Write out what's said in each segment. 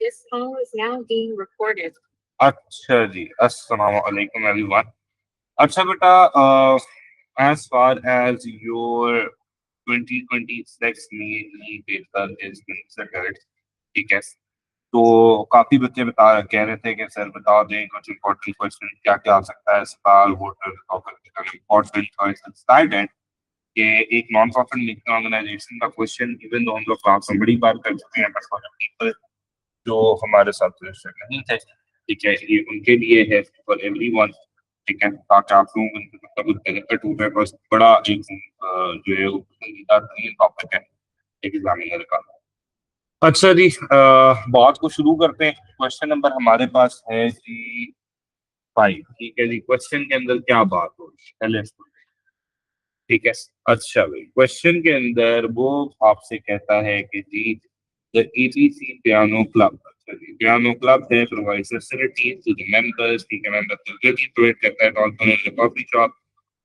This call is now being recorded. अच्छा जी, अस्सलाम वालेकुम एवरीवन। अच्छा बेटा, as far as your 2026 knee paper is considered, ठीक है, तो काफी बच्चे कह रहे थे कि सर बता दें कुछ इम्पोर्टेंट क्वेश्चन क्या क्या आ सकता है इस बार, वोटर इम्पोर्टेंट क्वेश्चन स्टार्टेड कि एक नॉन प्रॉफिट ऑर्गेनाइजेशन का क्वेश्चन, इवन दो हम लोग क्लास में बड़ी बार कर चुके हैं, बट पीपल जो हमारे साथ रजिस्टर नहीं थे, ठीक है, ये उनके लिए है, फॉर एवरीवन, ठीक है, ताकि आप लोगों को मतलब बेनिफिट हो जाए। बस बड़ा एक जो है वो पसंदीदा टॉपिक है एग्जामिनर का। अच्छा जी, बात को शुरू करते हैं। क्वेश्चन नंबर हमारे पास है जी 5, ठीक है जी। क्वेश्चन के अंदर क्या बात हो रही है पहले इसको, ठीक है। अच्छा भाई, क्वेश्चन के अंदर वो आपसे कहता है कि जी द EPC पियानो क्लब, अच्छा जी, पियानो क्लब है provides facilities to the members, ठीक है, मेंबर्स को गेट प्रोवाइड करता है also in the coffee shop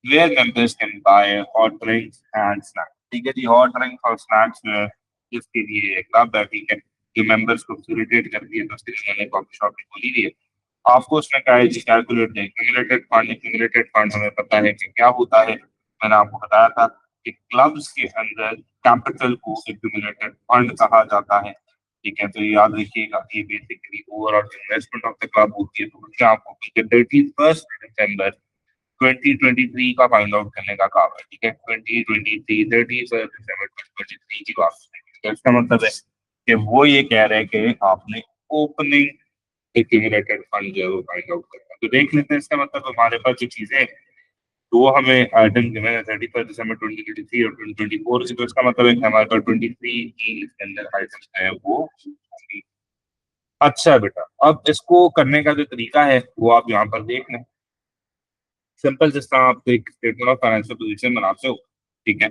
where members can buy hot drinks and snacks, ठीक है जी। हॉट ड्रिंक्स और स्नैक्स इसके लिए क्लब है, ठीक है, जो मेंबर्स को फैसिलिटेट करती है, तो उसके लिए मैंने कॉफी शॉप भी खोली हुई है। आपको उसमें कहा है जी calculate the accumulated fund. Accumulated fund हमें पता है कि क्या होता है, मैंने आपको बताया था कि क्लब्स के अंदर कैपिटल को एक्यूमुलेटेड फंड कहा जाता है, ठीक है। तो ये याद रखिएगा कि ये basically overall investment of the club होती है। तो उससे आपको 31 दिसंबर 2023 का फाइंड आउट करने का काम है, ठीक है। 2023 31 दिसंबर 2023 की बात है। तो इसका मतलब है कि वो ये कह रहे हैं कि आपने ओपनिंग एक्यूमुलेटेड फंड जो है वो फाइंड आउट करना है। तो देख लेते हैं, इसका मतलब हमारे पास जो चीजें हैं तो वो हमें आइटम गिवन है 31 दिसंबर 2023 और 2024 की। तो इसका मतलब है कि हमारे पास 23 की इसके अंदर आइटम है वो होंगी। अच्छा बेटा, अब इसको करने का जो तरीका है वो आप यहाँ पर देख लें। सिंपल, जिस तरह आप एक स्टेटमेंट ऑफ फाइनेंशियल पोजीशन बनाते हो, ठीक है,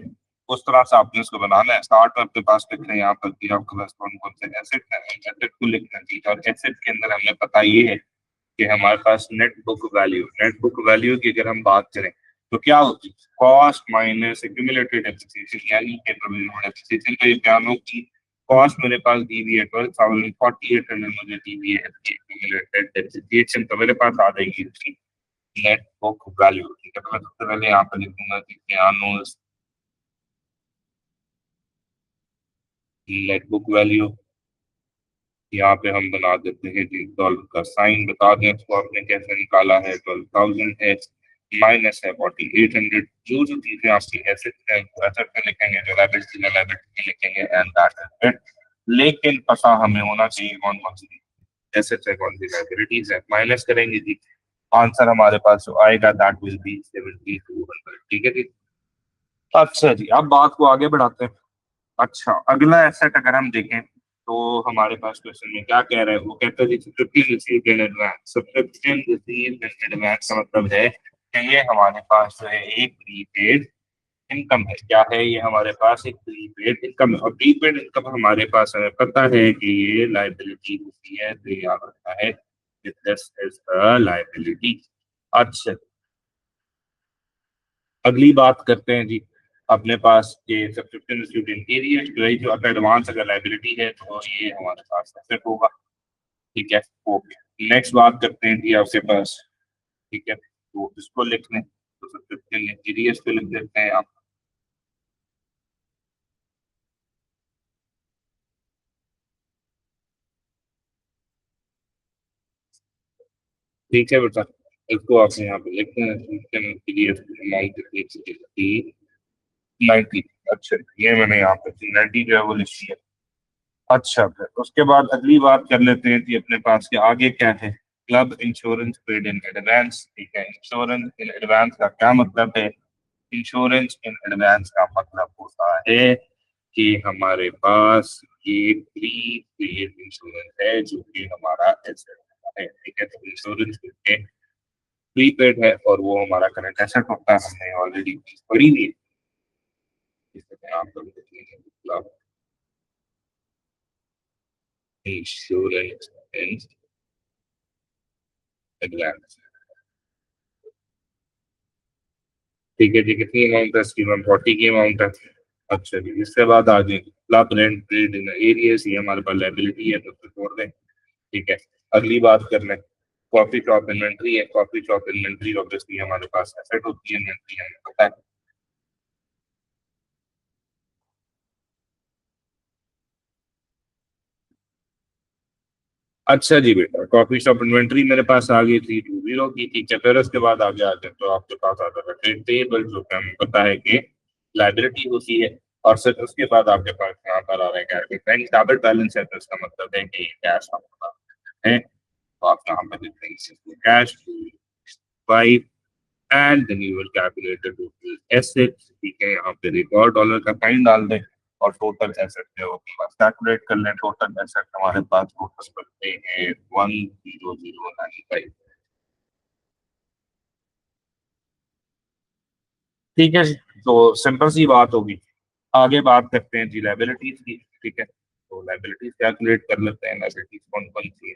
उस तरह से आपने उसको बनाना है। स्टार्ट में आपके पास लिख रहे हैं यहाँ पर कि आपके पास कौन कौन से एसेट है, एसेट को लिखना चाहिए। और एसेट के अंदर हमें पता ये है कि हमारे पास नेट बुक वैल्यू की अगर हम बात करें तो क्या होती है, कॉस्ट माइनस एक्यूमुलेटेड डेप्रिसिएशन, यानी कि प्रोविजनल डेप्रिसिएशन। तो ये पियानो की कॉस्ट मेरे पास दी हुई है 12,4800, मुझे दी हुई है एक्यूमुलेटेड डेप्रिसिएशन, तो मेरे पास आ जाएगी इसकी नेट बुक वैल्यू, ठीक है। तो मैं सबसे पहले यहाँ पर लिखूंगा कि पियानो नेट बुक वैल्यू, यहाँ पे हम बना देते हैं जी डॉलर का साइन, बता दें इसको आपने कैसे निकाला है। 12,000 है, माइनस है 4,800। जो जो चीजें आपकी एसेट है वो एसेट में लिखेंगे, जो लाइबिलिटी है लाइबिलिटी में लिखेंगे, एंड दैट इज इट। लेकिन पता हमें होना चाहिए कौन कौन सी एसेट्स है, कौन सी लाइबिलिटीज है। माइनस करेंगे जी, आंसर हमारे पास जो आएगा दैट विल बी 7,200, ठीक है जी। अच्छा जी, अब बात को आगे बढ़ाते हैं। अच्छा, अगला एसेट अगर हम देखें तो हमारे पास क्वेश्चन में क्या कह रहा है, वो कहता है जी subscription received in advance. Subscription received in advance का मतलब है कि ये हमारे पास जो है एक प्रीपेड इनकम है। क्या है ये, हमारे पास एक प्रीपेड इनकम है। और प्रीपेड इनकम हमारे पास हमें पता है कि ये लाइबिलिटी होती है, तो ये याद रखना है दिस इज अ लाइबिलिटी। अच्छा, अगली बात करते हैं जी। अपने पास ये सब्सक्रिप्शन स्टूडेंट एरिया जो है, जो अगर एडवांस अगर लाइबिलिटी है तो ये हमारे पास एसेट होगा, ठीक है। ओके, नेक्स्ट बात करते हैं जी आपके पास, ठीक है, तो इसको लिख लें, तो सब्सक्रिप्शन एरिया पे लिख देते हैं आप, ठीक है बेटा। इसको आप यहाँ पे लिखते हैं सब्सक्रिप्शन एरिया अमाउंट 90। अच्छा, ये मैंने यहाँ पे 90 जो है वो लिख दिया। अच्छा, फिर उसके बाद अगली बात कर लेते हैं कि अपने पास के आगे क्या है। Club insurance paid in advance, ठीक है। इंश्योरेंस इन एडवांस का क्या मतलब है, इंश्योरेंस इन एडवांस का मतलब होता है कि हमारे पास ये प्री पेड इंश्योरेंस है जो कि हमारा एसेट है, ठीक है। तो इंश्योरेंस प्री पेड है और वो हमारा करंट एसेट होता है, हमने ऑलरेडी पढ़ी हुई है। इसमें आप लोग देखेंगे क्लब इंश्योरेंस इन एडवांस, ठीक है जी। कितनी अमाउंट है इसकी, 140 की अमाउंट है। अच्छा जी, इसके बाद आ जाए club rent paid in areas, ये हमारे पास लाइबिलिटी है, तो छोड़ दें। ठीक है, अगली बात कर लें, कॉफी शॉप इन्वेंट्री है। कॉफी शॉप इन्वेंट्री ऑब्वियसली हमारे पास एसेट होती है, इन्वेंट्री हमें पता है। अच्छा जी बेटा, कॉफी शॉप इन्वेंट्री मेरे पास आ गई थी 20 की, ठीक है। फिर उसके बाद आगे आते हैं तो आपके पास आता है ट्रेड पेबल, जो कि हमें पता है कि लाइबिलिटी होती है। और फिर उसके बाद आपके पास यहाँ पर आ रहे हैं बैंक डेबिट बैलेंस है, तो इसका मतलब है कि कैश आपके पास है। तो आप यहाँ पर लिख देंगे cash by, and then you will calculate the total assets, ठीक है। यहाँ पे एक और डॉलर का साइन डाल दें और टोटल एसेट जो है वो अपने पास कैलकुलेट कर लें। टोटल एसेट हमारे पास टोटल बनते हैं 10095। ठीक है जी, तो सिंपल सी बात होगी। आगे बात करते हैं जी लाइबिलिटीज की, ठीक है। तो लाइबिलिटीज कैलकुलेट कर लेते हैं, लाइबिलिटीज कौन कौन सी है।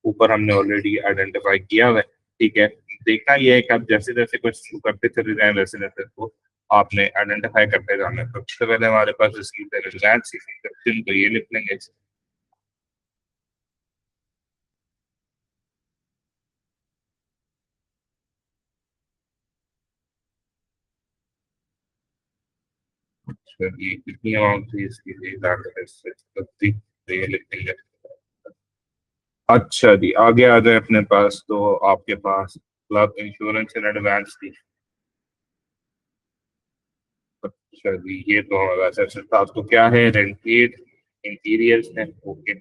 ऊपर हमने ऑलरेडी आइडेंटिफाई किया हुआ है, ठीक है। देखना यह है कि आप जैसे जैसे कुछ करते चले जाएं, वैसे वैसे तो आपने आइडेंटिफाई करते जाना है। तो सबसे पहले हमारे पास रिसीव रिलायंस सब्सक्रिप्शन, तो ये लिख लेंगे। अच्छा, ये कितनी अमाउंट थी इसकी, तो ये लिख लेंगे। अच्छा जी, आगे आ जाए अपने पास, तो आपके पास क्लब इंश्योरेंस इन एडवांस थी। अच्छा जी, ये तो हमारा वैसे था। तो क्या है, रेंटेड इंटीरियर्स है, ओके।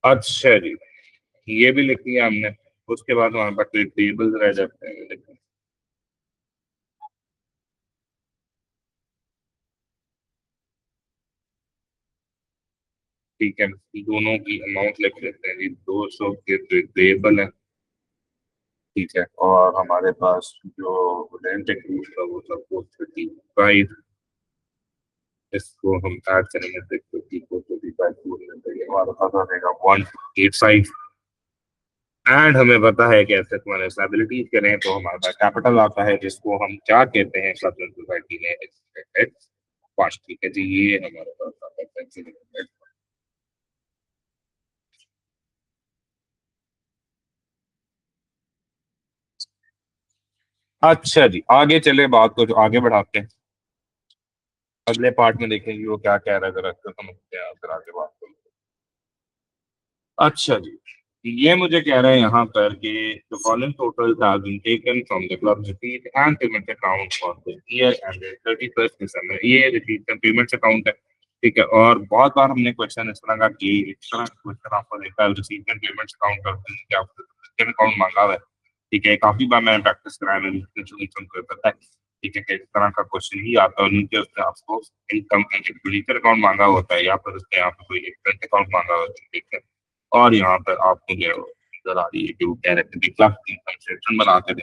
अच्छा जी, ये भी लिख लिया हमने। उसके बाद हमारे पास टेबल्स रह जाते हैं, लेकिन ठीक है, दोनों की अमाउंट लिख लेते हैं जी। 200 के टेबल है, ठीक है। और हमारे पास जो रेंट इंक्लूड था वो था 435। इसको हम ऐड करेंगे तो 435 हमारे पास आ जाएगा 185। एंड हमें पता है कि ऐसे तुम्हारे स्टेबिलिटीज करें तो हमारे पास कैपिटल आता है, जिसको हम क्या कहते हैं क्लब सोसाइटी में, फर्स्ट, ठीक है जी। ये हमारे पास आता है। अच्छा जी, आगे चले, बात को जो आगे बढ़ाते हैं, अगले पार्ट में देखेंगे वो क्या कह रहा है, जरा इसको समझते हैं, फिर आगे बात करें। अच्छा जी, ये मुझे कह रहे हैं यहाँ पर कि the following total have been taken from the club receipt and payment account for the year ended 31 December. ये रिसीट एंड पेमेंट्स अकाउंट है, ठीक है। और बहुत बार हमने क्वेश्चन इस तरह का कि इस तरह का क्वेश्चन आपको देखा है, रिसीट एंड पेमेंट्स अकाउंट करते हैं कि आपको अकाउंट मांगा हुआ है, ठीक है। काफी बार मैंने प्रैक्टिस कराया, मैंने को पता है, ठीक है, कि इस तरह का क्वेश्चन ही आता है। नीचे उसने आपको इनकम एक्सपेंडिचर अकाउंट मांगा होता है, या फिर उसने आपको कोई एक्सपेंस अकाउंट मांगा होता है, ठीक है। और यहाँ पर आपको जो है वो नजर आ रही है कि वो कह रहे थे कि क्लब इनकम स्टेटमेंट बनाते थे,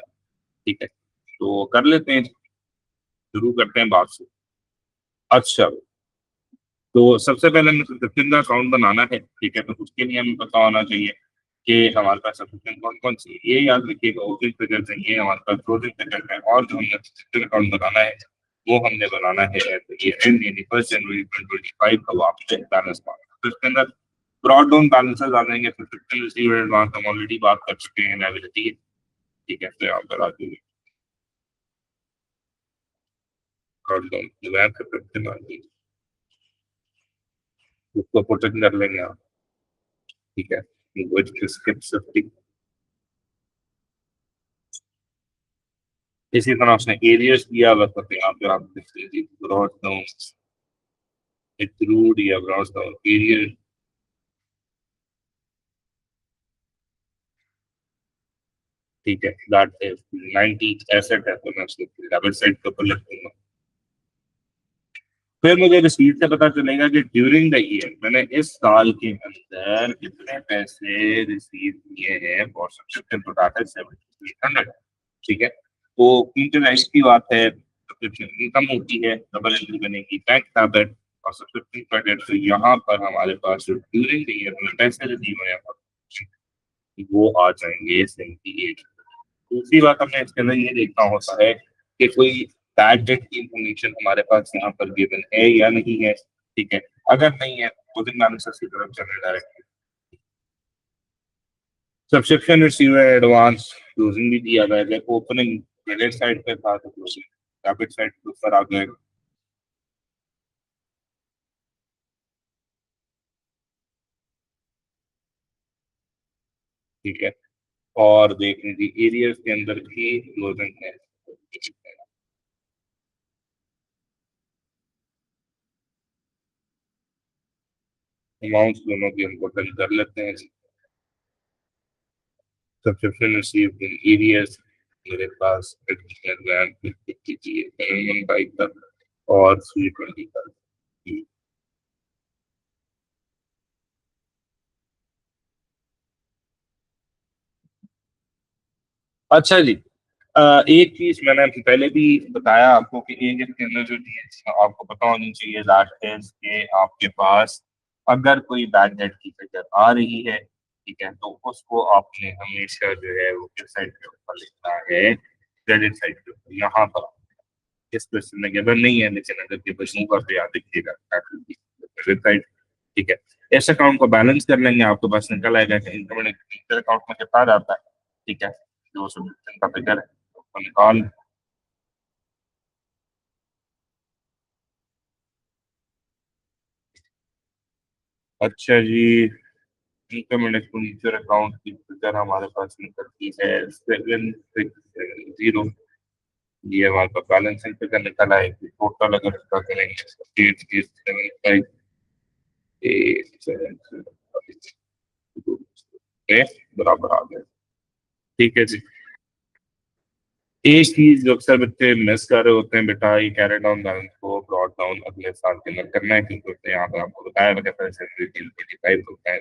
ठीक है। तो कर लेते हैं, शुरू करते हैं बात से। अच्छा, तो सबसे पहले हमें सब्सक्रिप्शन का अकाउंट बनाना है, ठीक है। तो उसके लिए हमें पता होना चाहिए कि हमारे पास सब्सक्रिप्शन कौन कौन सी है। ये याद रखिएगा, ओपनिंग फिगर्स है ये हमारे पास, क्लोजिंग फिगर है। और जो हमने सब्सक्रिप्शन अकाउंट बनाना है वो हमने बनाना है ये एंड यानी 1 जनवरी 2025 का वापस बैलेंस मांगा। तो इसके अंदर ब्रॉड डाउन बैलेंसेस आ जाएंगे। सब्सक्रिप्शन रिसीव एडवांस हम ऑलरेडी बात कर चुके हैं, लायबिलिटी, ठीक है। तो यहाँ पर आ जाइए, ब्रॉड डाउन वैन सब्सक्रिप्शन आ जाइए, उसको प्रोटेक्ट कर लेंगे आप, ठीक है। विच स्किप 50। इसी तरह उसने एरियर्स दिया हुआ था, तो यहाँ पे आप देख लीजिए ब्रॉड डाउन एक्सक्लूड या ब्रॉड डाउन एरियर, ठीक है। दैट इज 90 एसेट है, तो मैं उसको डबल साइड के ऊपर लिख दूंगा। फिर मुझे रिसीट से पता चलेगा कि ड्यूरिंग द ईयर मैंने इस साल के अंदर कितने पैसे रिसीव किए हैं फॉर सब्सक्रिप्शन, तो दैट इज 7800, ठीक है। तो इंटरनेट की बात है, सब्सक्रिप्शन इनकम होती है, डबल एंट्री बनेगी बैंक टैबलेट और सब्सक्रिप्शन क्रेडिट। तो यहाँ पर हमारे पास जो ड्यूरिंग द ईयर में पैसे रिसीव हुए हैं वो आ जाएंगे 78। दूसरी बात हमें इसके अंदर ये देखना होता है कि कोई बैड डेट की इंफॉर्मेशन हमारे पास यहाँ पर गिवन है या नहीं है। ठीक है, अगर नहीं है तो दिन एनालिसिस की तरफ चलने direct. Subscription receiver advance closing भी दिया गया है, ओपनिंग क्रेडिट साइड पे था तो क्लोजिंग डेबिट साइड के ऊपर आ गए। ठीक है, और देख लीजिए एरियर्स के अंदर भी क्लोजिंग है। अमाउंट दोनों की हमको डन कर लेते हैं। सब्सक्रिप्शन रिसीव्ड इन एरियर्स मेरे पास तक और 320 तक। अच्छा जी, एक चीज मैंने पहले भी बताया आपको कि एरियर के अंदर जो चीज आपको पता होनी चाहिए दैट इज कि आपके पास अगर कोई बैड डेट की फिगर आ रही है, ठीक है, तो उसको आपने हमेशा जो है वो किस साइड के ऊपर लिखना है, क्रेडिट साइड के ऊपर। यहाँ पर इस क्वेश्चन में गिवन नहीं है, लेकिन अगर के क्वेश्चन पर तो याद रखिएगा क्रेडिट साइड। ठीक है, इस अकाउंट को बैलेंस कर लेंगे, आपके पास निकल आएगा कि इनकम अकाउंट में कितना जाता है। ठीक है, जो सब्सक्रिप्शन का फिगर है उसको निकाल। अच्छा जी, इनकम एंड एक्सपेंडिचर अकाउंट की फिगर हमारे पास निकलती है 760। ये हमारे पास बैलेंसिंग फिगर निकल आए टोटल अगर इसका करेंगे 8 बराबर आ गए। ठीक है जी, एक चीज जो अक्सर बच्चे मिस कर रहे होते हैं बेटा, ये कैरी डाउन बैलेंस को ब्रॉड डाउन अगले साल के अंदर करना है, क्योंकि उसने यहाँ पर आपको बताया था कि फर्स्ट जनवरी 2025 को है,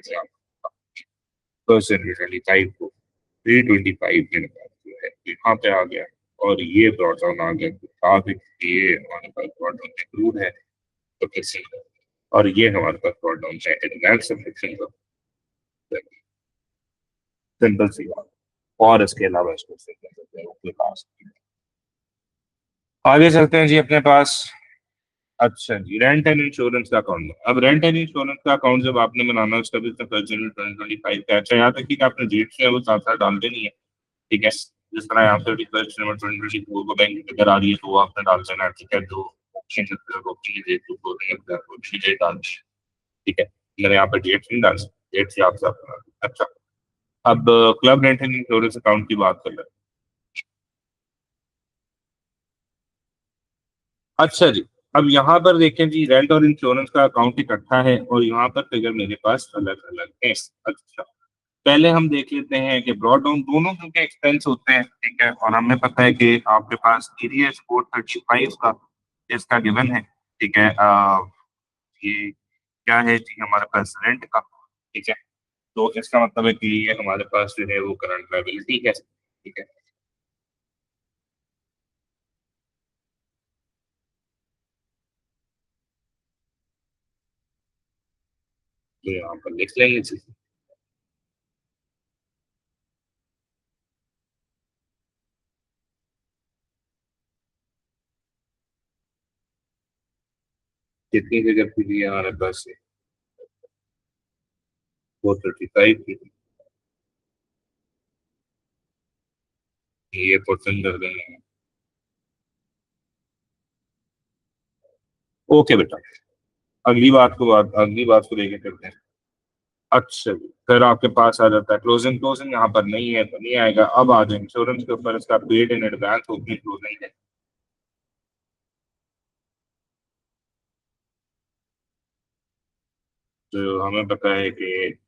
फर्स्ट जनवरी 25 को 325 मेरे पास जो है यहाँ पे आ गया। और ये ब्रॉड डाउन आ गया तो साथ ही ये हमारे पास ब्रॉड डाउन इंक्लूड है तो कैसे, और ये हमारे पास ब्रॉड डाउन है एडवांस सब्सक्रिप्शन का। सिंपल सी बात, और इसके अलावा इसको सिंपल पास। आगे चलते हैं जी अपने पास। अच्छा जी, रेंट एंड इंश्योरेंस का अकाउंट। अब रेंट एंड इंश्योरेंस का अकाउंट जब आपने बनाना है उसका भी फर्स्ट जनवरी 2025 का। अच्छा, यहाँ तक कि आपने डेट जो है वो साथ साथ डाल देनी है। ठीक है, जिस तरह यहाँ पे 31 दिसंबर 2024 को बैंक अगर आ रही है तो वो आपने डाल देना है। ठीक है, जो ऑप्शन ऑप्शन की डेट को क्लोजिंग है ऑप्शन डेट डाल दी। ठीक है, मैंने यहाँ पे डेट नहीं डाली, डेट से आप सब। अच्छा, अब club rent and insurance account की बात कर लें। अच्छा जी, अब यहाँ पर देखें जी, रेंट और इंश्योरेंस का अकाउंट इकट्ठा है और यहाँ पर फिगर मेरे पास अलग अलग है। अच्छा, पहले हम देख लेते हैं कि ब्रॉड डाउन दोनों के एक्सपेंस होते हैं। ठीक है, और हमें पता है कि आपके पास एरिया 435 का इसका गिवन है। ठीक है, ये क्या है जी, हमारे पास रेंट का। ठीक है, तो इसका मतलब है कि ये हमारे पास जो है वो करंट लायबिलिटी है। ठीक है, तो यहाँ पर लिख लेंगे जी। कितनी जगह थी जी हमारे पास? 435 की। ये क्वेश्चन कर देंगे। ओके बेटा, अगली बात को लेके करते हैं। अच्छा जी, फिर आपके पास आ जाता है क्लोजिंग। क्लोजिंग यहाँ पर नहीं है तो नहीं आएगा। अब आ जाए इंश्योरेंस के ऊपर, इसका paid in advance opening closing है। तो हमें पता है कि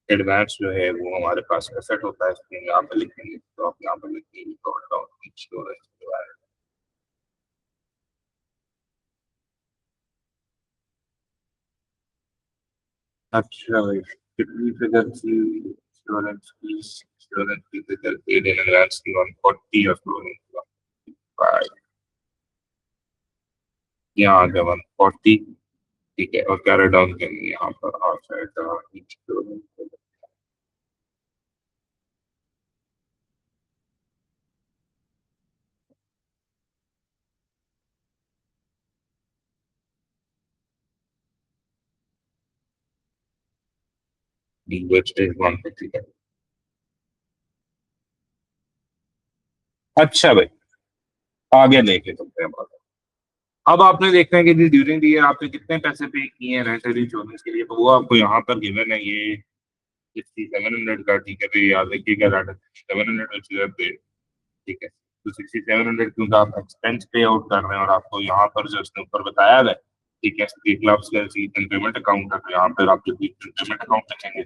एडवांस जो है वो हमारे पास एसेट होता है, इसलिए यहाँ पर लिखेंगे तो आप यहाँ पर लिखेंगे इंश्योरेंस के बारे में। अच्छा भाई, कितनी फिगर थी इंश्योरेंस की? इंश्योरेंस की फिगर पेड इन एडवांस की 140 और क्लोजिंग यहाँ आ गया 140। ठीक है, और कैरी डाउन करेंगे यहाँ पर आ जाएगा। which is 150। अच्छा भाई, आगे लेके चलते हैं बात। अब आपने देखना है कि ड्यूरिंग द ईयर आपने कितने पैसे पे किए हैं रेंटल इंश्योरेंस के लिए, तो वो आपको यहाँ पर गिवन है ये 6700 का। ठीक है, तो ये याद रखिएगा 700 पे। ठीक है, तो 6700 क्योंकि आप एक्सपेंस पे आउट कर रहे हैं और आपको यहाँ पर जो उसने ऊपर बताया है, ठीक है, एक लाख पेमेंट अकाउंट है, तो यहाँ पर आप जो पेमेंट अकाउंट रखेंगे।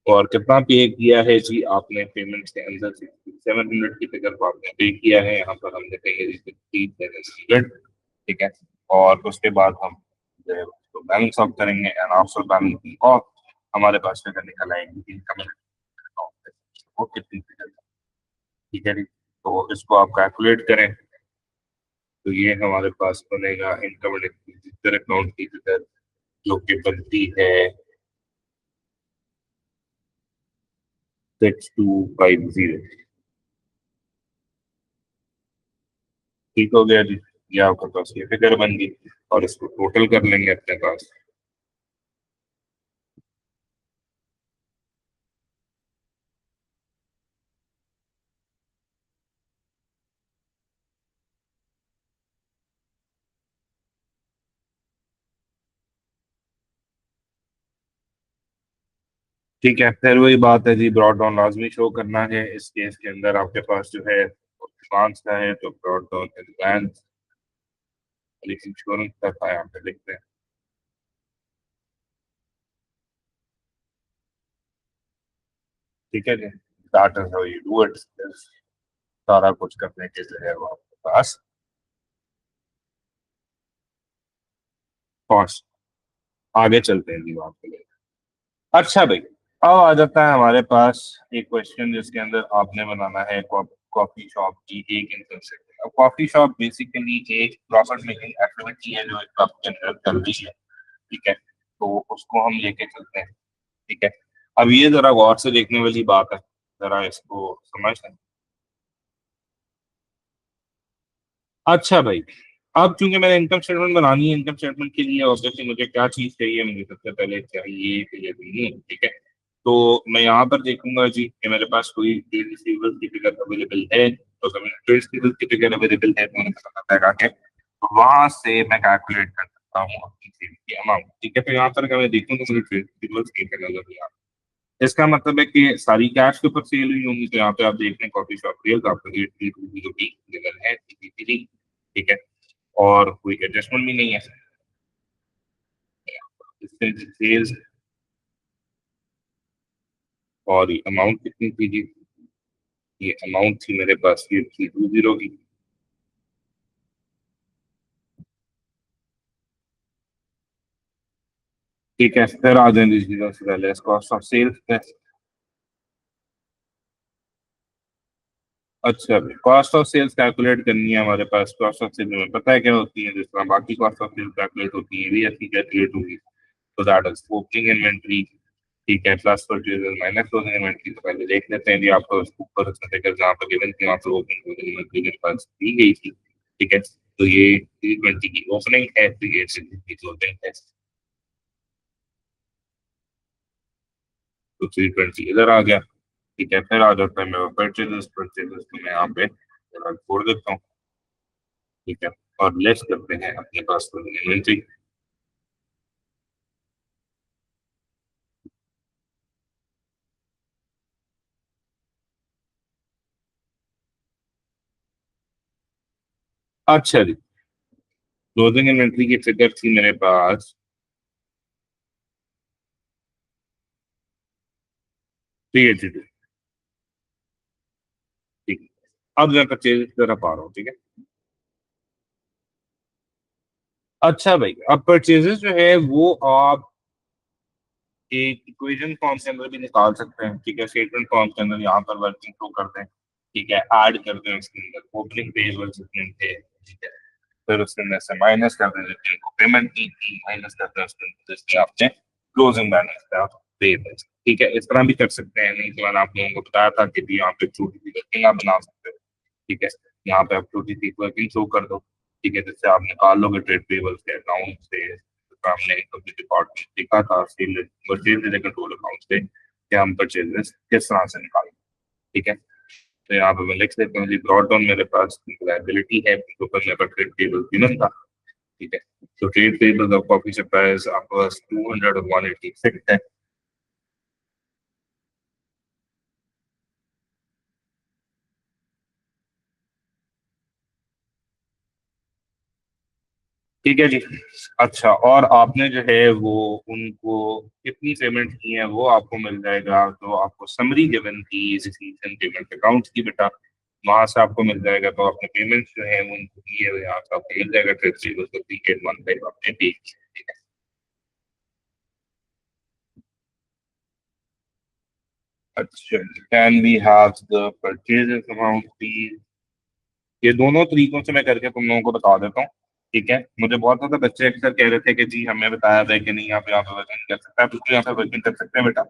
और कितना पे किया है जी आपने पेमेंट के अंदर? 700 की फिगर को आपने पे किया है, यहाँ पर हम देखेंगे जी 5700। ठीक है, और उसके बाद हम जो है उसको बैलेंस ऑफ करेंगे एंड आफ्टर बैलेंसिंग ऑफ हमारे पास फिगर निकल आएगी इनकम अकाउंट वो कितनी फिगर। ठीक है जी, तो इसको आप कैलकुलेट करें तो ये हमारे पास बनेगा इनकम एंड अकाउंट की फिगर जो कि बनती है 6250। ठीक हो गया जी, ये आपके पास ये फिगर बन गई और इसको टोटल कर लेंगे अपने पास। ठीक है, फिर वही बात है जी, ब्रॉड डाउन लाजमी शो करना है। इस केस के अंदर आपके पास जो है एडवांस का है तो ब्रॉड डाउन एडवांस इंश्योरेंस का था, यहाँ पे लिखते हैं। ठीक है जी, that is how you do it. सारा कुछ करने के जो है वो आपके पास कॉस्ट। आगे चलते हैं जी वहाँ पे। अच्छा भाई, अब आ जाता है हमारे पास एक क्वेश्चन जिसके अंदर आपने बनाना है कॉफी शॉप की एक इनकम स्टेटमेंट। अब कॉफी शॉप बेसिकली एक प्रॉफिट मेकिंग एक्टिविटी है जो एक आपके अंदर चल रही है। ठीक है, तो उसको हम लेके चलते हैं। ठीक है, अब ये जरा गौर से देखने वाली बात है, जरा इसको समझते हैं। अच्छा भाई, अब चूंकि मैंने इनकम स्टेटमेंट बनानी है, इनकम स्टेटमेंट के लिए ऑब्वियसली मुझे क्या चीज चाहिए, मुझे सबसे पहले चाहिए कि ये नहीं। ठीक है, तो मैं यहाँ पर देखूंगा जी कि मेरे पास कोई ट्रेड रिसीवेबल की फिगर अवेलेबल है, तो अगर ट्रेड रिसीवेबल की फिगर अवेलेबल है तो मुझे पता लगा के वहां से मैं कैलकुलेट कर सकता हूँ अपनी सेल की अमाउंट। ठीक है, तो यहाँ पर अगर मैं देखूँ तो मुझे ट्रेड रिसीवेबल्स की फिगर नजर आ रहा है। इसका मतलब है कि सारी कैश के ऊपर सेल हुई होंगी, तो यहाँ पे आप देख रहे हैं कॉफी शॉप रियल आपका 832 की फिगर है CPC। ठीक है, और कोई एडजस्टमेंट भी नहीं है इससे सेल्स। और ये अमाउंट कितनी थी जी? ये अमाउंट थी मेरे पास ये 320 की। ठीक है, फिर आ जाएंगे चीजों से पहले कॉस्ट ऑफ सेल्स। अच्छा, कॉस्ट ऑफ सेल्स कैलकुलेट करनी है हमारे पास। कॉस्ट ऑफ सेल्स में पता है क्या होती है, जिस तरह बाकी कॉस्ट ऑफ सेल्स कैलकुलेट होती है भी ऐसी कैलकुलेट होगी। तो दैट इज ओपनिंग इन्वेंट्री। ठीक है, plus purchases minus closing inventory. तो पहले देख लेते हैं जी, आपको ऊपर उसमें देखकर जहाँ पर गिवन थी वहाँ पर ओपनिंग क्लोजिंग इन्वेंट्री मेरे पास दी गई थी। ठीक है, तो ये 320 की ओपनिंग है, तो ये 60 की क्लोजिंग है। तो 320 इधर आ गया। ठीक है, फिर आ जाता है मेरा परचेजेस। परचेजेस तो मैं यहाँ पे थोड़ा छोड़ देता हूँ। ठीक है, और लेस करते हैं अपने पास क्लोजिंग इन्वेंट्री। अच्छा जी, क्लोजिंग इन्वेंट्री की फिगर थी मेरे पास 382। ठीक है, अब मैं परचेज की तरफ आ रहा हूँ। ठीक है, अच्छा भाई, अब परचेजेस जो है वो आप एक इक्वेशन फॉर्म के अंदर भी निकाल सकते हैं। ठीक है, स्टेटमेंट फॉर्म के अंदर यहाँ पर वर्किंग थ्रू कर दें। ठीक है, ऐड कर दें उसके अंदर ओपनिंग पेजेबल जितने थे। ठीक है, फिर उसके अंदर से माइनस कर दें जितने को पेमेंट की थी, माइनस कर दें उसके अंदर जिसमें आपने क्लोजिंग बैलेंस था पेबल। ठीक है, इस तरह भी कर सकते हैं। नहीं तो मैंने आप लोगों को बताया था कि भी यहाँ पे छोटी सी वर्किंग आप बना सकते हो। ठीक है, यहाँ पे आप छोटी सी वर्किंग शो कर दो, ठीक है, जिससे आप निकाल लोगे ट्रेड पेबल्स के अकाउंट से। तो हमने कभी रिकॉर्ड में देखा था सेल परचेज कंट्रोल अकाउंट से कि हम परचेजेस किस तरह से निकालें, ठीक है। तो यहाँ पे मैं लिख देता हूँ जी, ब्रॉड डाउन मेरे पास लाइबिलिटी है, तो ऊपर मेरे पास ट्रेड पेबल गिवन था, ठीक है। तो trade payables of coffee suppliers आपके पास 200 और 186 है। ठीक है जी। अच्छा, और आपने जो है वो उनको कितनी पेमेंट की है वो आपको मिल जाएगा, तो आपको समरी गिवन की रिसीट्स एंड पेमेंट अकाउंट की बेटा, वहां से आपको मिल जाएगा। तो अपने पेमेंट्स जो है वो उनको किए हुए यहाँ से आपको मिल जाएगा, ट्रिप से उसको 3 8 1 5 आपने पे किया, ठीक है। अच्छा, can we have the purchase amount please. ये दोनों तरीकों से मैं करके तुम लोगों को बता देता हूँ, ठीक है। मुझे बहुत ज्यादा बच्चे अक्सर कह रहे थे कि जी हमें बताया था कि नहीं, आप यहाँ पे वर्किंग कर सकते हैं, बिल्कुल यहाँ पे वर्किंग कर सकते हैं बेटा,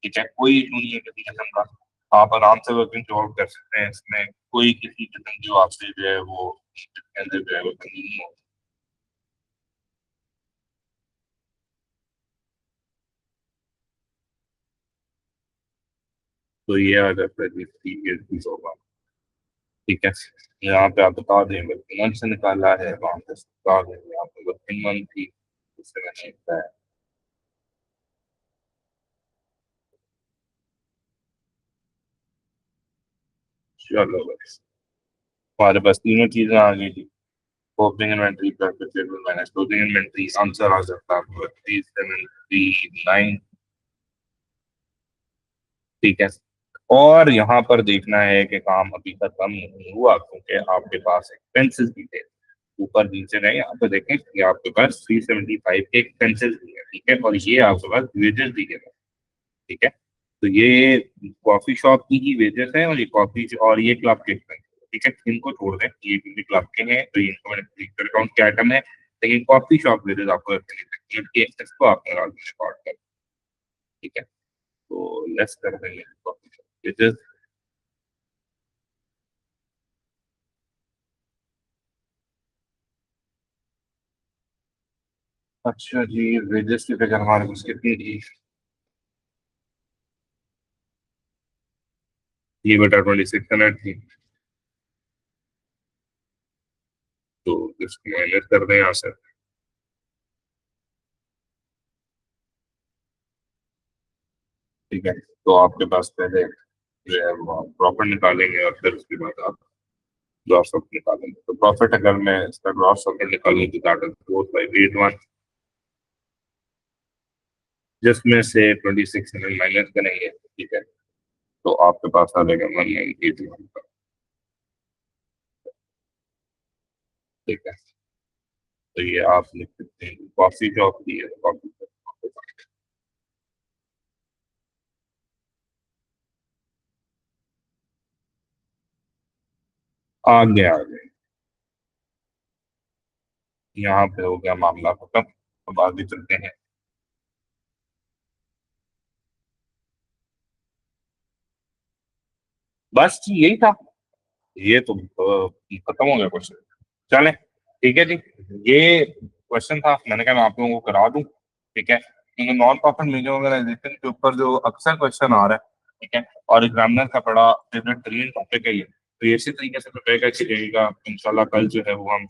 ठीक है। कोई इशू नहीं है किसी किस्म का, आप आराम से वर्किंग जॉब कर सकते हैं, इसमें कोई किसी किस्म की जो आपसे जो है वो इसके अंदर जो है वो कमी नहीं हो। तो ये आ जाता है जी 3 8 होगा, ठीक है। यहाँ पे आप बता दें वर्किंग मंथ से निकाला है, वहाँ पे बता दें यहाँ पे वर्किंग मंथ थी, उससे मैंने बताया। चलो बस, हमारे पास तीनों चीजें आ गई थी। Opening inventory profit table minus closing inventory, answer आ सकता है आपको 3739, ठीक है। और यहाँ पर देखना है कि काम अभी खत्म नहीं हुआ, क्योंकि आपके पास एक्सपेंसेस भी थे। ऊपर नीचे नहीं, यहाँ पे देखें कि आपके पास 375 के एक्सपेंसेस भी है, ठीक है, और ये आपके पास वेजेस भी है, ठीक है। तो ये कॉफी शॉप की ही वेजेस है, और ये कॉफी और ये क्लब के expenses, ठीक है, इनको छोड़ दें, ये क्योंकि क्लब के हैं तो ये इनको मैंने अकाउंट के आइटम है, लेकिन कॉफी शॉप वेजेस आपको इसको आप रिकॉर्ड कर, ठीक है। तो लेस कर देंगे कॉफी शॉप वेजेस। अच्छा जी, वेजेस की फिगर हमारे पास कितनी थी, ये बेटा 2600 थी, तो इसको माइनस कर दें यहाँ से, ठीक है। तो आपके पास पहले जो है वो प्रॉफिट निकालेंगे और फिर उसके बाद आप ग्रॉस प्रॉफिट निकालेंगे। तो प्रॉफिट अगर मैं इसका ग्रॉस प्रॉफिट निकालूं तो दैट इज 4581, जिसमें से 2600 माइनस करेंगे, ठीक है। तो आपके पास आ जाएगा 1981 का, ठीक है। तो ये आप लिख सकते हैं कॉफी शॉप की है, कॉफी शॉप आगे आगे, यहाँ पे हो गया मामला खत्म। अब आगे चलते हैं। बस जी यही था, ये तो खत्म हो गया क्वेश्चन। चलें, ठीक है जी। ये क्वेश्चन था, मैंने कहा मैं आप लोगों को करा दूं, ठीक है, क्योंकि नॉन प्रॉफिट मीडिया ऑर्गेनाइजेशन के ऊपर जो अक्सर क्वेश्चन आ रहा है, ठीक है, और एग्जामिनर का बड़ा फेवरेट तरीन टॉपिक है ये, तो ये इसी तरीके से प्रिपेयर करके रहेगा। इंशाल्लाह कल जो है वो हम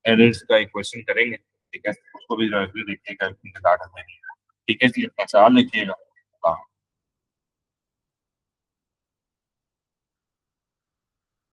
एरर्स का एक क्वेश्चन करेंगे, ठीक है, उसको भी देखिएगा, ठीक है जी, अपना ख्याल रखिएगा।